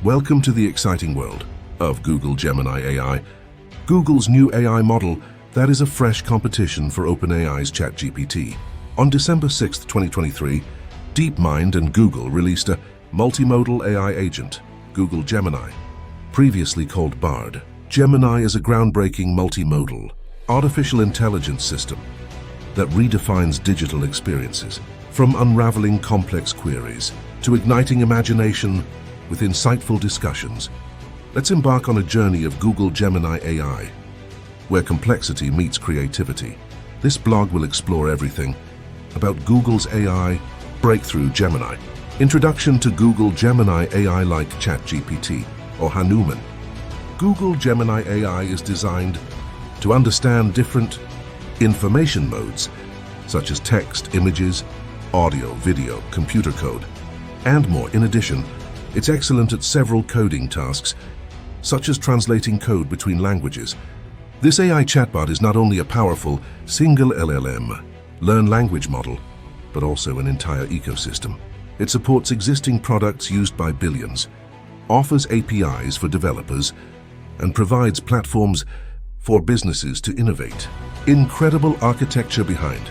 Welcome to the exciting world of Google Gemini AI, Google's new AI model that is a fresh competition for OpenAI's ChatGPT. On December 6, 2023, DeepMind and Google released a multimodal AI agent, Google Gemini, previously called Bard. Gemini is a groundbreaking multimodal, artificial intelligence system that redefines digital experiences, from unraveling complex queries to igniting imagination with insightful discussions. Let's embark on a journey of Google Gemini AI, where complexity meets creativity. This blog will explore everything about Google's AI breakthrough Gemini. Introduction to Google Gemini AI like ChatGPT or Hanuman. Google Gemini AI is designed to understand different information modes, such as text, images, audio, video, computer code, and more. In addition, it's excellent at several coding tasks, such as translating code between languages. This AI chatbot is not only a powerful single LLM, learn language model, but also an entire ecosystem. It supports existing products used by billions, offers APIs for developers, and provides platforms for businesses to innovate. Incredible architecture behind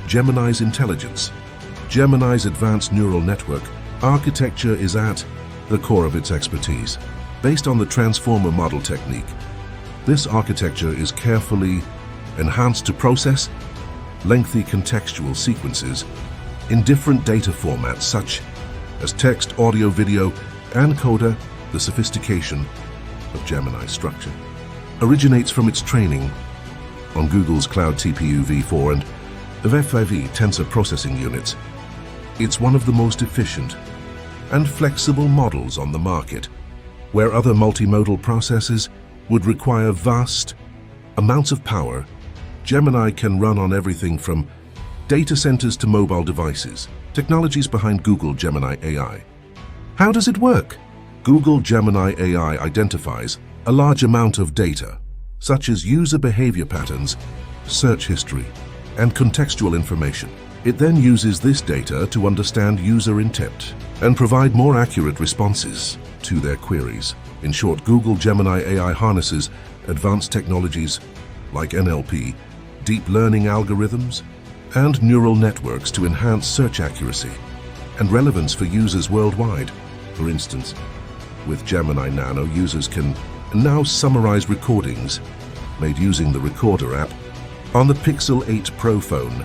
Gemini's intelligence. Gemini's advanced neural network architecture is at the core of its expertise. Based on the transformer model technique, this architecture is carefully enhanced to process lengthy contextual sequences in different data formats such as text, audio, video, and coda. The sophistication of Gemini's structure originates from its training on Google's Cloud TPU v4 and the F5e tensor processing units. It's one of the most efficient and flexible models on the market, where other multimodal processes would require vast amounts of power. Gemini can run on everything from data centers to mobile devices. Technologies behind Google Gemini AI. How does it work? Google Gemini AI identifies a large amount of data, such as user behavior patterns, search history, and contextual information. It then uses this data to understand user intent and provide more accurate responses to their queries. In short, Google Gemini AI harnesses advanced technologies like NLP, deep learning algorithms, and neural networks to enhance search accuracy and relevance for users worldwide. For instance, with Gemini Nano, users can now summarize recordings made using the Recorder app on the Pixel 8 Pro phone,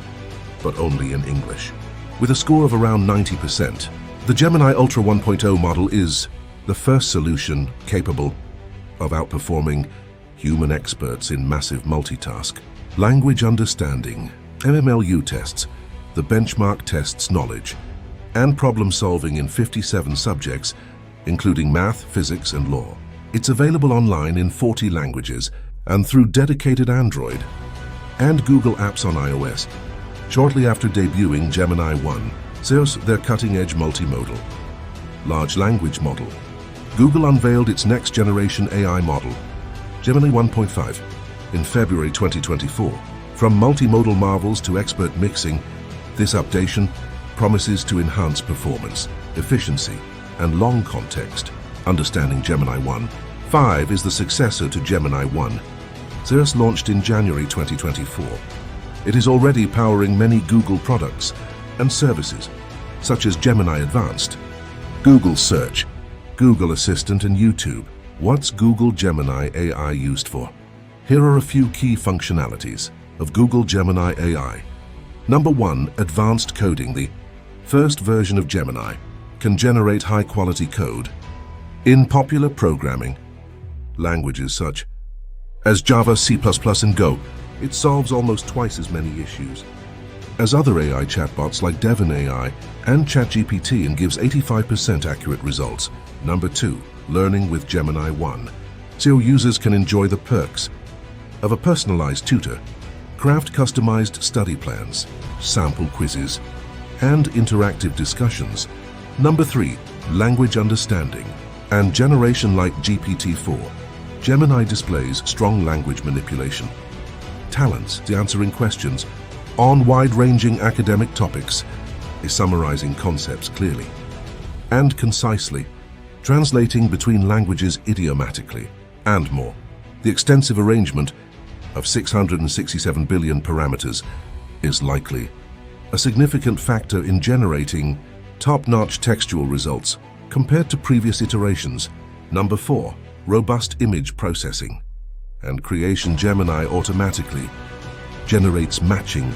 but only in English. With a score of around 90%, the Gemini Ultra 1.0 model is the first solution capable of outperforming human experts in massive multitask. Language understanding, MMLU tests, the benchmark tests knowledge and problem solving in 57 subjects, including math, physics, and law. It's available online in 40 languages and through dedicated Android and Google apps on iOS. Shortly after debuting Gemini 1, their cutting-edge multimodal large language model, Google unveiled its next-generation AI model, Gemini 1.5, in February 2024. From multimodal marvels to expert mixing, this updation promises to enhance performance, efficiency, and long context. Understanding Gemini 1.5 is the successor to Gemini 1. Xeris launched in January 2024. It is already powering many Google products and services, such as Gemini Advanced, Google Search, Google Assistant, and YouTube. What's Google Gemini AI used for? Here are a few key functionalities of Google Gemini AI. Number 1, advanced coding. The first version of Gemini can generate high-quality code in popular programming languages such as Java, C++, and Go. It solves almost twice as many issues as other AI chatbots like Devin AI and ChatGPT and gives 85% accurate results. Number 2, learning with Gemini 1. So users can enjoy the perks of a personalized tutor, craft customized study plans, sample quizzes, and interactive discussions. Number 3, language understanding and generation like GPT-4. Gemini displays strong language manipulation talents, the answering questions on wide-ranging academic topics, is summarizing concepts clearly and concisely, translating between languages idiomatically, and more. The extensive arrangement of 667 billion parameters is likely a significant factor in generating top-notch textual results compared to previous iterations. Number 4. Robust image processing and creation. Gemini automatically generates matching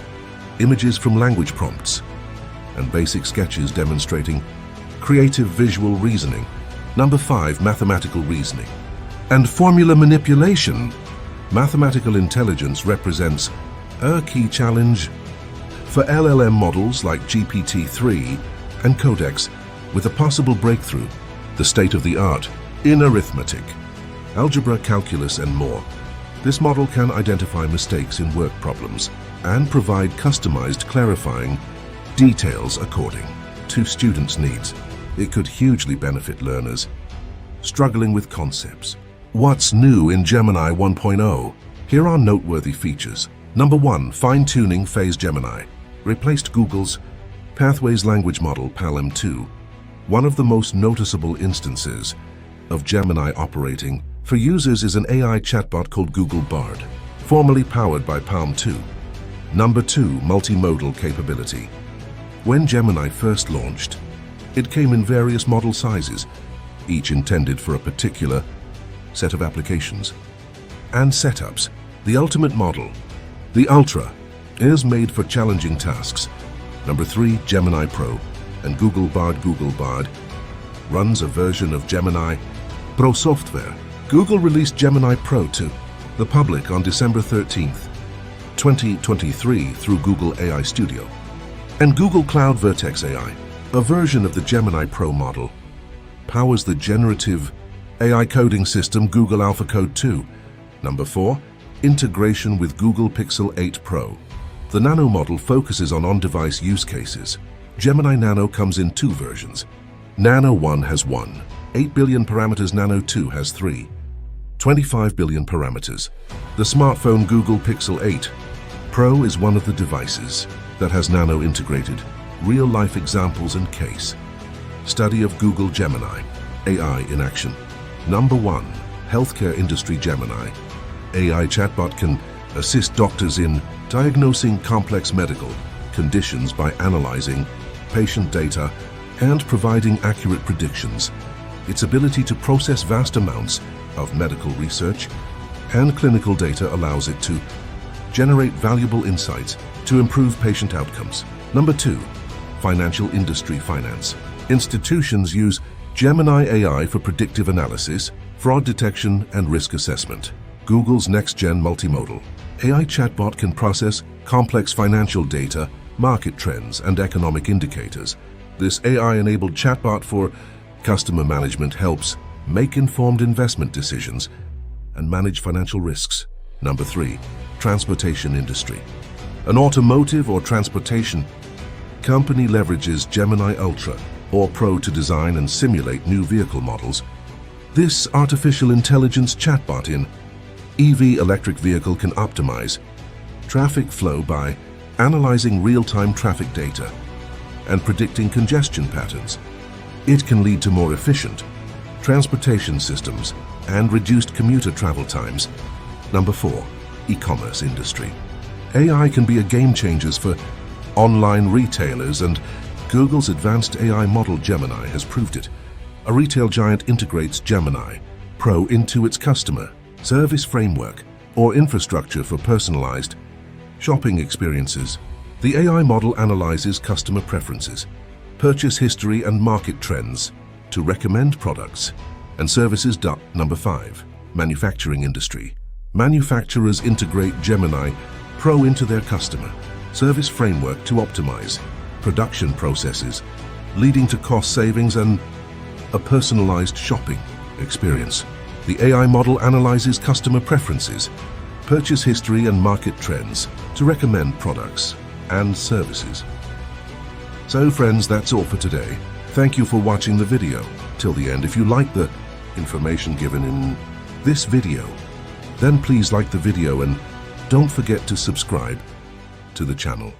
images from language prompts and basic sketches demonstrating creative visual reasoning. Number 5. Mathematical reasoning and formula manipulation. Mathematical intelligence represents a key challenge for LLM models like GPT-3 and Codex, with a possible breakthrough, the state-of-the-art in arithmetic, algebra, calculus, and more. This model can identify mistakes in work problems and provide customized, clarifying details according to students' needs. It could hugely benefit learners struggling with concepts. What's new in Gemini 1.0? Here are noteworthy features. Number 1. Fine-tuning phase. Gemini replaced Google's Pathways language model, PaLM 2, one of the most noticeable instances of Gemini operating for users is an AI chatbot called Google Bard, formerly powered by PaLM 2. Number 2. Multimodal capability. When Gemini first launched, it came in various model sizes, each intended for a particular set of applications and setups. The ultimate model, the Ultra, is made for challenging tasks. Number 3. Gemini Pro and Google Bard. Google Bard runs a version of Gemini Pro software. Google released Gemini Pro to the public on December 13th, 2023 through Google AI Studio and Google Cloud. Vertex AI, a version of the Gemini Pro model, powers the generative AI coding system Google Alpha Code 2. Number 4. Integration with Google Pixel 8 Pro. The Nano model focuses on-device use cases. Gemini Nano comes in 2 versions. Nano 1 has 8 billion parameters. Nano 2 has 25 billion parameters. The smartphone Google Pixel 8 Pro is one of the devices that has Nano integrated. Real-life examples and case study of Google Gemini AI in action. Number 1. Healthcare industry. Gemini AI chatbot can assist doctors in diagnosing complex medical conditions by analyzing patient data and providing accurate predictions. Its ability to process vast amounts of medical research and clinical data allows it to generate valuable insights to improve patient outcomes. Number 2. Financial industry. Finance institutions use Gemini AI for predictive analysis, fraud detection, and risk assessment. Google's next-gen multimodal AI chatbot can process complex financial data, market trends, and economic indicators. This AI-enabled chatbot for customer management helps make informed investment decisions and manage financial risks. Number 3. Transportation industry. An automotive or transportation company leverages Gemini Ultra or Pro to design and simulate new vehicle models. This artificial intelligence chatbot in EV electric vehicle can optimize traffic flow by analyzing real-time traffic data and predicting congestion patterns. It can lead to more efficient transportation systems and reduced commuter travel times. Number 4. E-commerce industry. AI can be a game changer for online retailers, and Google's advanced AI model Gemini has proved it. A retail giant integrates Gemini Pro into its customer service framework or infrastructure for personalized shopping experiences. The AI model analyzes customer preferences, purchase history, and market trends to recommend products and services. Number 5. Manufacturing industry. Manufacturers integrate Gemini Pro into their customer service framework to optimize production processes, leading to cost savings and a personalized shopping experience. The AI model analyzes customer preferences, purchase history, and market trends to recommend products and services. So friends, that's all for today. Thank you for watching the video till the end. If you like the information given in this video, then please like the video and don't forget to subscribe to the channel.